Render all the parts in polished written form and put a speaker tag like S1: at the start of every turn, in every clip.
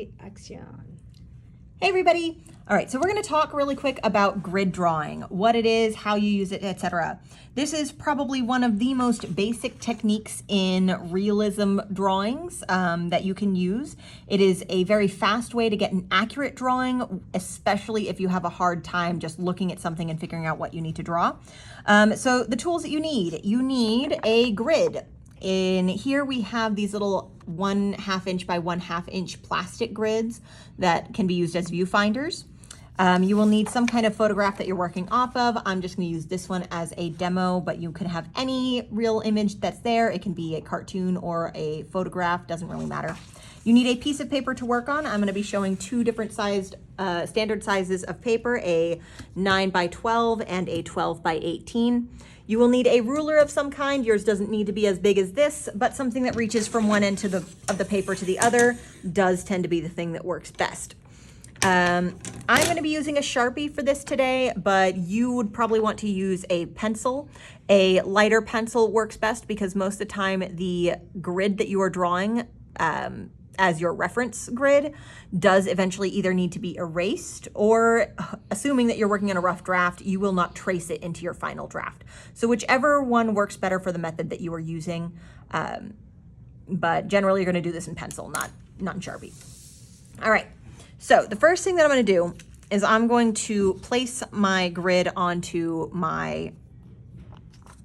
S1: y acción.
S2: Hey everybody. All right, so we're going to talk really quick about grid drawing, what it is, how you use it, etc. This is probably one of the most basic techniques in realism drawings that you can use. It is a very fast way to get an accurate drawing, especially if you have a hard time just looking at something and figuring out what you need to draw. So the tools that you need a grid. In here we have these little 1/2 inch by 1/2 inch plastic grids that can be used as viewfinders. You will need some kind of photograph that you're working off of. I'm just going to use this one as a demo, but you can have any real image that's there. It can be a cartoon or a photograph, doesn't really matter. You need a piece of paper to work on. I'm going to be showing two different sized standard sizes of paper, a 9 by 12 and a 12 by 18. You will need a ruler of some kind. Yours doesn't need to be as big as this, but something that reaches from one end of the paper to the other does tend to be the thing that works best. I'm going to be using a Sharpie for this today, but you would probably want to use a pencil. A lighter pencil works best because most of the time the grid that you are drawing as your reference grid does eventually either need to be erased, or assuming that you're working on a rough draft, you will not trace it into your final draft. So whichever one works better for the method that you are using, but generally you're going to do this in pencil, not in Sharpie. All right. So the first thing that I'm going to do is I'm going to place my grid onto my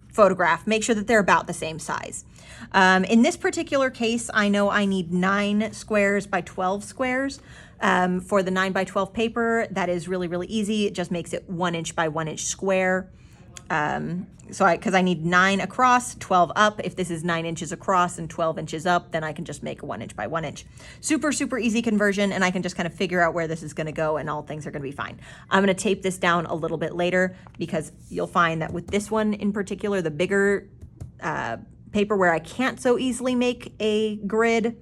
S2: photograph, make sure that they're about the same size. In this particular case, I know I need 9 squares by 12 squares. For the 9 by 12 paper, that is really, really easy. It just makes it 1 inch by 1 inch square. Because I need 9 across, 12 up. If this is 9 inches across and 12 inches up, then I can just make a 1 inch by 1 inch. Super, super easy conversion, and I can just kind of figure out where this is going to go, and all things are going to be fine. I'm going to tape this down a little bit later because you'll find that with this one in particular, the bigger paper where I can't so easily make a grid,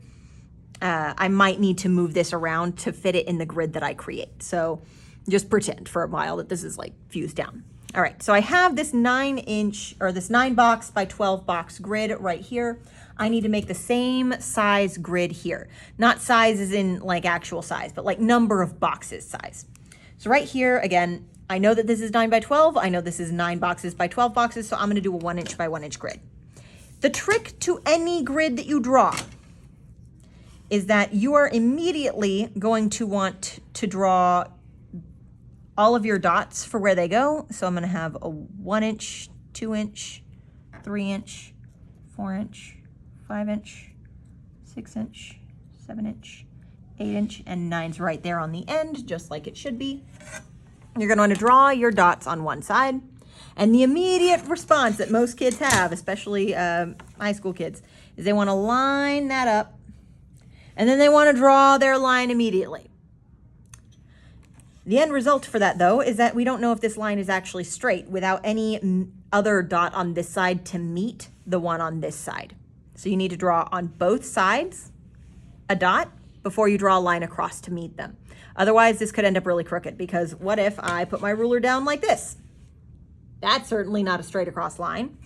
S2: I might need to move this around to fit it in the grid that I create. So just pretend for a while that this is like fused down. All right, so I have this 9 box by 12 box grid right here. I need to make the same size grid here. Not size as in like actual size, but like number of boxes size. So right here, again, I know that this is 9 by 12. I know this is 9 boxes by 12 boxes, so I'm gonna do a 1 inch by 1 inch grid. The trick to any grid that you draw is that you are immediately going to want to draw all of your dots for where they go. So I'm going to have a 1 inch, 2 inch, 3 inch, 4 inch, 5 inch, 6 inch, 7 inch, 8 inch, and 9's right there on the end, just like it should be. You're going to want to draw your dots on one side. And the immediate response that most kids have, especially high school kids, is they want to line that up, and then they want to draw their line immediately. The end result for that, though, is that we don't know if this line is actually straight without any other dot on this side to meet the one on this side. So you need to draw on both sides a dot before you draw a line across to meet them. Otherwise, this could end up really crooked, because what if I put my ruler down like this? That's certainly not a straight across line.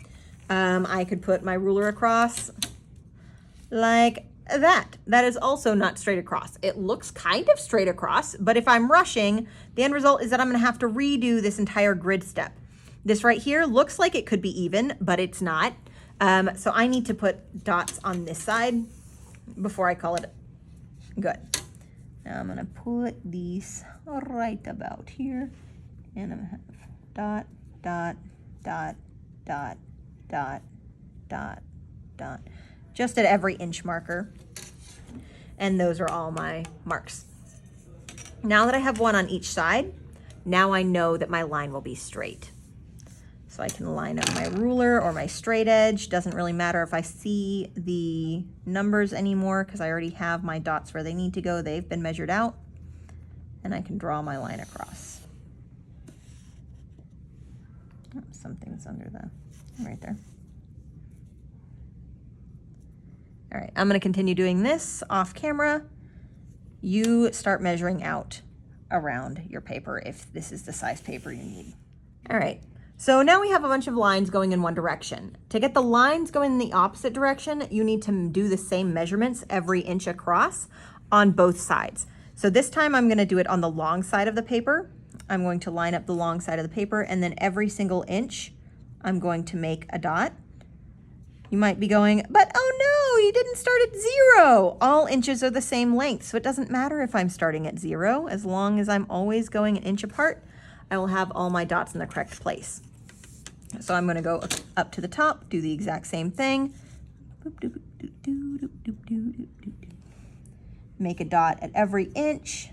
S2: I could put my ruler across like that. That is also not straight across. It looks kind of straight across, but if I'm rushing, the end result is that I'm going to have to redo this entire grid step. This right here looks like it could be even, but it's not. So I need to put dots on this side before I call it good. Now I'm going to put these right about here, and I'm going to have dot, dot, dot, dot, dot, dot, dot, just at every inch marker. And those are all my marks. Now that I have one on each side, now I know that my line will be straight. So I can line up my ruler or my straight edge. Doesn't really matter if I see the numbers anymore, because I already have my dots where they need to go. They've been measured out, and I can draw my line across. Oh, something's under right there. All right, I'm going to continue doing this off camera. You start measuring out around your paper if this is the size paper you need. All right, so now we have a bunch of lines going in one direction. To get the lines going in the opposite direction, you need to do the same measurements every inch across. on both sides. So this time I'm gonna do it on the long side of the paper. I'm going to line up the long side of the paper, and then every single inch, I'm going to make a dot. You might be going, but oh no, you didn't start at 0. All inches are the same length, so it doesn't matter if I'm starting at 0. As long as I'm always going an inch apart, I will have all my dots in the correct place. So I'm gonna go up to the top, do the exact same thing. Make a dot at every inch.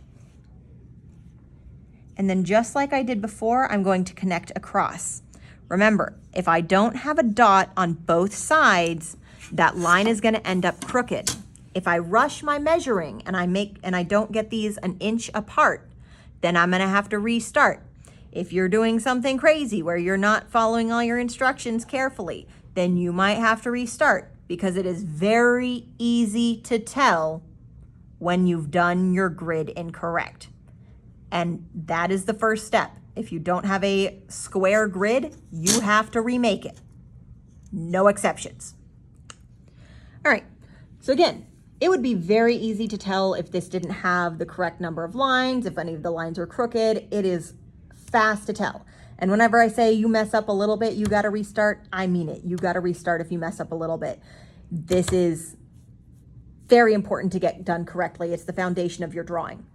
S2: And then just like I did before, I'm going to connect across. Remember, if I don't have a dot on both sides, that line is gonna end up crooked. If I rush my measuring and I don't get these an inch apart, then I'm gonna have to restart. If you're doing something crazy where you're not following all your instructions carefully, then you might have to restart, because it is very easy to tell when you've done your grid incorrect. And that is the first step. If you don't have a square grid, you have to remake it. No exceptions. All right, so again, it would be very easy to tell if this didn't have the correct number of lines, if any of the lines are crooked. It is fast to tell. And whenever I say you mess up a little bit, you gotta restart, I mean it. You gotta restart if you mess up a little bit. This is very important to get done correctly. It's the foundation of your drawing.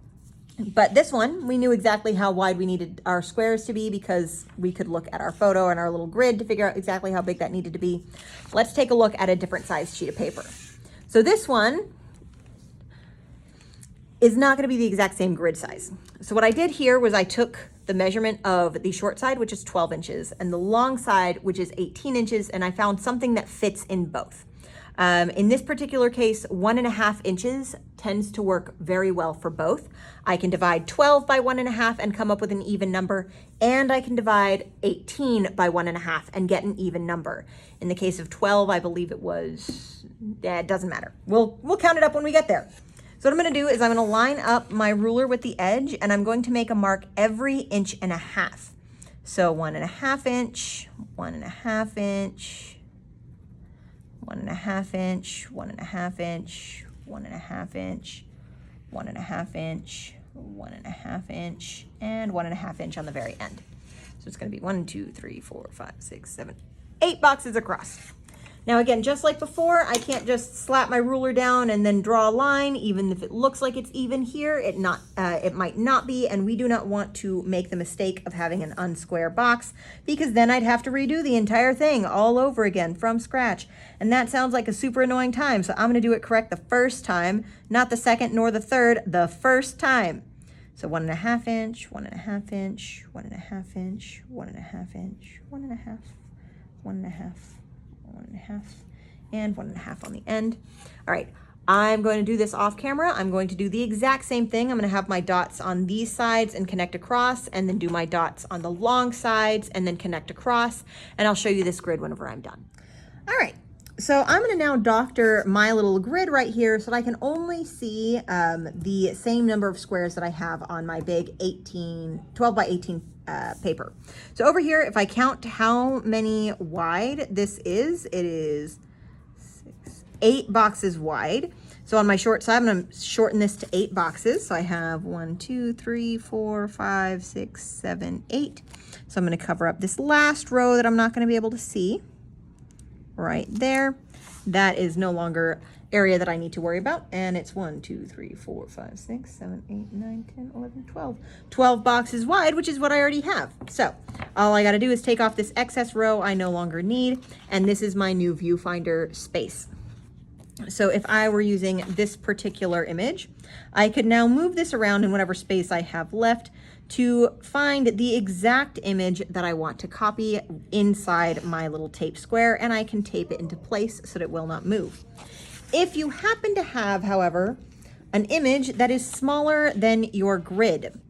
S2: But this one, we knew exactly how wide we needed our squares to be, because we could look at our photo and our little grid to figure out exactly how big that needed to be. Let's take a look at a different size sheet of paper. So this one is not gonna be the exact same grid size. So what I did here was I took the measurement of the short side, which is 12 inches, and the long side, which is 18 inches, and I found something that fits in both. In this particular case, 1.5 inches tends to work very well for both. I can divide 12 by 1.5 and come up with an even number, and I can divide 18 by 1.5 and get an even number. In the case of 12, I believe it was, it doesn't matter. We'll count it up when we get there. So what I'm gonna do is I'm gonna line up my ruler with the edge, and I'm going to make a mark every 1.5 inches. So 1.5 inch, 1.5 inch, 1.5 inch, 1.5 inch, 1.5 inch, 1.5 inch, 1.5 inch, and 1.5 inch on the very end. So it's gonna be 1, 2, 3, 4, 5, 6, 7, 8 boxes across. Now again, just like before, I can't just slap my ruler down and then draw a line. Even if it looks like it's even here, it might not be, and we do not want to make the mistake of having an unsquare box, because then I'd have to redo the entire thing all over again from scratch. And that sounds like a super annoying time, so I'm gonna do it correct the first time, not the second nor the third, the first time. So 1.5 inch, 1.5 inch, 1.5 inch, 1.5 inch, 1.5, 1.5, 1.5, and 1.5 on the end. All right, I'm going to do this off camera. I'm going to do the exact same thing. I'm going to have my dots on these sides and connect across, and then do my dots on the long sides and then connect across, and I'll show you this grid whenever I'm done. All right, so I'm going to now doctor my little grid right here so that I can only see the same number of squares that I have on my big 12 by 18 paper. So over here, if I count how many wide this is, it is 8 boxes wide. So on my short side, I'm going to shorten this to 8 boxes. So I have 1, 2, 3, 4, 5, 6, 7, 8. So I'm going to cover up this last row that I'm not going to be able to see right there. That is no longer area that I need to worry about. And it's 1, 2, 3, 4, 5, 6, 7, 8, 9, 10, 11, 12. 12 boxes wide, which is what I already have. So all I got to do is take off this excess row I no longer need. And this is my new viewfinder space. So if I were using this particular image, I could now move this around in whatever space I have left to find the exact image that I want to copy inside my little tape square, and I can tape it into place so that it will not move. If you happen to have, however, an image that is smaller than your grid,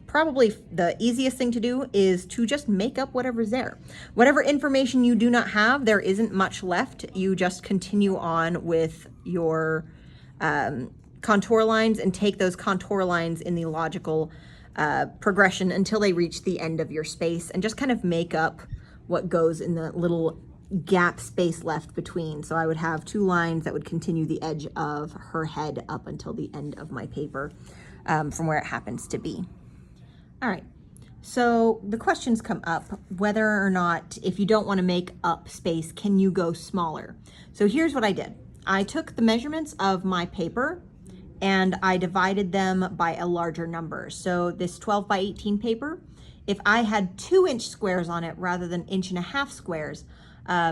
S2: probably the easiest thing to do is to just make up whatever's there. Whatever information you do not have, there isn't much left. You just continue on with your contour lines and take those contour lines in the logical progression until they reach the end of your space, and just kind of make up what goes in the little gap space left between. So I would have 2 lines that would continue the edge of her head up until the end of my paper from where it happens to be. All right, so the questions come up whether or not, if you don't want to make up space, can you go smaller? So here's what I did. I took the measurements of my paper and I divided them by a larger number. So this 12 by 18 paper, if I had 2-inch squares on it rather than 1.5 inch squares,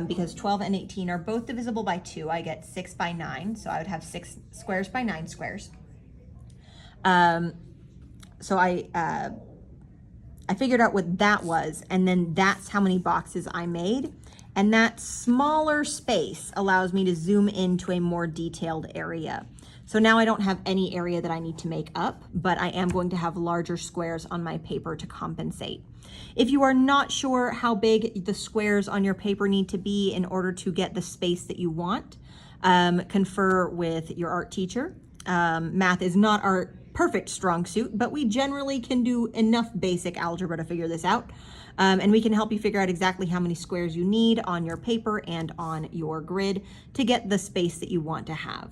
S2: because 12 and 18 are both divisible by 2, I get 6 by 9. So I would have 6 squares by 9 squares. So I figured out what that was, and then that's how many boxes I made. And that smaller space allows me to zoom into a more detailed area. So now I don't have any area that I need to make up, but I am going to have larger squares on my paper to compensate. If you are not sure how big the squares on your paper need to be in order to get the space that you want, confer with your art teacher. Math is not our perfect strong suit, but we generally can do enough basic algebra to figure this out. And we can help you figure out exactly how many squares you need on your paper and on your grid to get the space that you want to have.